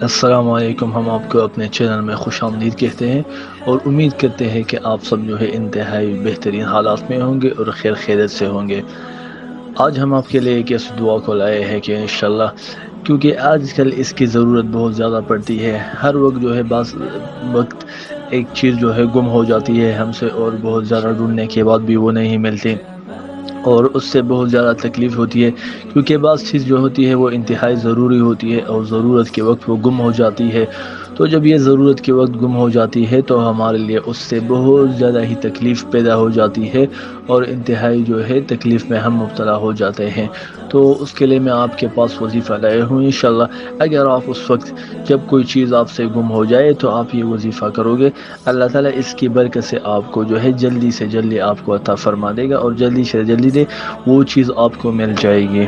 السلام علیکم، ہم آپ کو اپنے چینل میں خوش آمدید کہتے ہیں اور امید کرتے ہیں کہ آپ سب جو ہے انتہائی بہترین حالات میں ہوں گے اور خیر خیریت سے ہوں گے۔ آج ہم آپ کے لیے ایک ایسی دعا کو لائے ہیں کہ انشاءاللہ، کیونکہ آج کل اس کی ضرورت بہت زیادہ پڑتی ہے۔ ہر وقت جو ہے بعض وقت ایک چیز جو ہے گم ہو جاتی ہے ہم سے، اور بہت زیادہ ڈھونڈنے کے بعد بھی وہ نہیں ملتی، اور اس سے بہت زیادہ تکلیف ہوتی ہے، کیونکہ بعض چیز جو ہوتی ہے وہ انتہائی ضروری ہوتی ہے اور ضرورت کے وقت وہ گم ہو جاتی ہے۔ تو جب یہ ضرورت کے وقت گم ہو جاتی ہے تو ہمارے لیے اس سے بہت زیادہ ہی تکلیف پیدا ہو جاتی ہے، اور انتہائی جو ہے تکلیف میں ہم مبتلا ہو جاتے ہیں۔ تو اس کے لیے میں آپ کے پاس وظیفہ لائے ہوں انشاءاللہ۔ اگر آپ اس وقت جب کوئی چیز آپ سے گم ہو جائے تو آپ یہ وظیفہ کرو گے، اللہ تعالیٰ اس کی برکت سے آپ کو جو ہے جلدی سے جلدی آپ کو عطا فرما دے گا، اور جلدی سے جلدی دے وہ چیز آپ کو مل جائے گی۔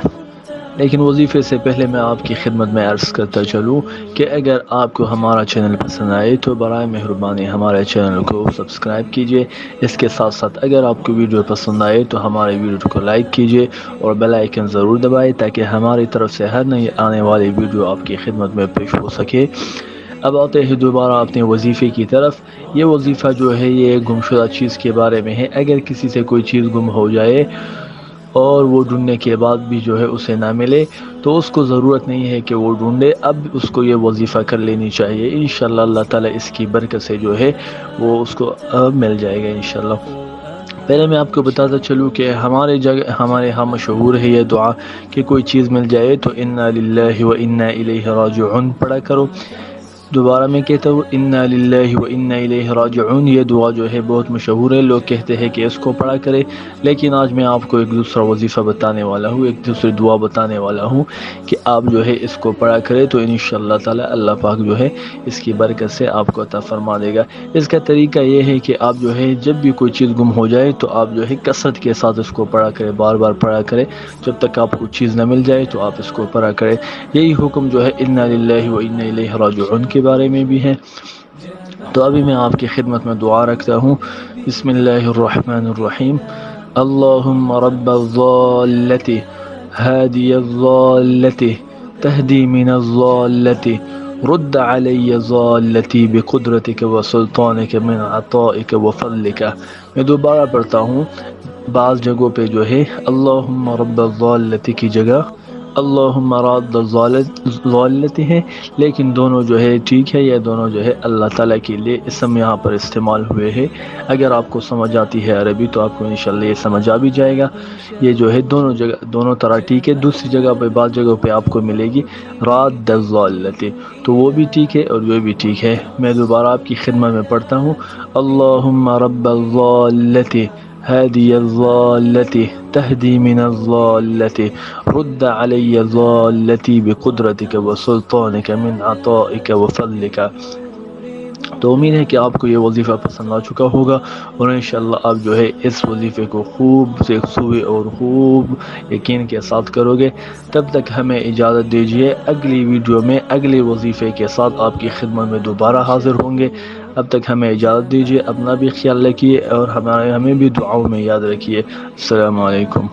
لیکن وظیفے سے پہلے میں آپ کی خدمت میں عرض کرتا چلوں کہ اگر آپ کو ہمارا چینل پسند آئے تو برائے مہربانی ہمارے چینل کو سبسکرائب کیجئے۔ اس کے ساتھ ساتھ اگر آپ کو ویڈیو پسند آئے تو ہمارے ویڈیو کو لائک کیجئے اور بیل آئیکن ضرور دبائیں، تاکہ ہماری طرف سے ہر نئی آنے والی ویڈیو آپ کی خدمت میں پیش ہو سکے۔ اب آتے ہیں دوبارہ اپنے وظیفے کی طرف۔ یہ وظیفہ جو ہے یہ گمشدہ چیز کے بارے میں ہے۔ اگر کسی سے کوئی چیز گم ہو جائے اور وہ ڈھونڈنے کے بعد بھی جو ہے اسے نہ ملے، تو اس کو ضرورت نہیں ہے کہ وہ ڈھونڈے، اب اس کو یہ وظیفہ کر لینی چاہیے۔ انشاءاللہ اللہ تعالیٰ اس کی برکت سے جو ہے وہ اس کو مل جائے گا انشاءاللہ۔ پہلے میں آپ کو بتاتا چلوں کہ ہمارے ہاں مشہور ہے یہ دعا کہ کوئی چیز مل جائے تو انا للہ و انا الیہ راجعون پڑھا کرو۔ دوبارہ میں کہتا ہوں انا للہ و انا الیہ راجعون۔ یہ دعا جو ہے بہت مشہور ہے، لوگ کہتے ہیں کہ اس کو پڑھا کرے، لیکن آج میں آپ کو ایک دوسرا وظیفہ بتانے والا ہوں، ایک دوسری دعا بتانے والا ہوں کہ آپ جو ہے اس کو پڑھا کرے تو انشاءاللہ تعالی اللہ پاک جو ہے اس کی برکت سے آپ کو عطا فرما دے گا۔ اس کا طریقہ یہ ہے کہ آپ جو ہے جب بھی کوئی چیز گم ہو جائے تو آپ جو ہے کثرت کے ساتھ اس کو پڑھا کرے، بار بار پڑھا کرے، جب تک آپ کو چیز نہ مل جائے تو آپ اس کو پڑھا کرے۔ یہی حکم جو ہے انا للہ و انا الیہ راجعون کے بارے میں بھی ہے۔ تو ابھی میں آپ کی خدمت میں دعا رکھتا ہوں۔ بسم اللہ الرحمن الرحیم۔ اللہم رب الضالۃ هادي الضالة تهدي من الضالة رد علي ضالتي بقدرتك وسلطانك من عطائك وفضلك۔ میں دوبارہ پڑھتا ہوں۔ بعض جگہوں پہ جو ہے اللہم رب الضالة کی جگہ اللہم راد الضالة ہے، لیکن دونوں جو ہے ٹھیک ہے، یہ دونوں جو ہے اللہ تعالیٰ کے لیے اسم یہاں پر استعمال ہوئے ہیں۔ اگر آپ کو سمجھ آتی ہے عربی تو آپ کو انشاءاللہ یہ سمجھ آ بھی جائے گا۔ یہ جو ہے دونوں طرح ٹھیک ہے۔ دوسری جگہ پہ بعض جگہوں پہ آپ کو ملے گی راد الضالة، تو وہ بھی ٹھیک ہے اور یہ بھی ٹھیک ہے۔ میں دوبارہ آپ کی خدمت میں پڑھتا ہوں۔ اللہم رب الضالة هادي الضالة تهدي من الضالة رد علي ضالتي بقدرتك وسلطانك من عطائك وفضلك۔ تو امید ہے کہ آپ کو یہ وظیفہ پسند آ چکا ہوگا، اور انشاءاللہ آپ جو ہے اس وظیفے کو خوب سے خوبی اور خوب یقین کے ساتھ کرو گے۔ تب تک ہمیں اجازت دیجیے، اگلی ویڈیو میں اگلے وظیفے کے ساتھ آپ کی خدمت میں دوبارہ حاضر ہوں گے۔ اب تک ہمیں اجازت دیجیے، اپنا بھی خیال رکھیے اور ہمیں بھی دعاؤں میں یاد رکھیے۔ السلام علیکم۔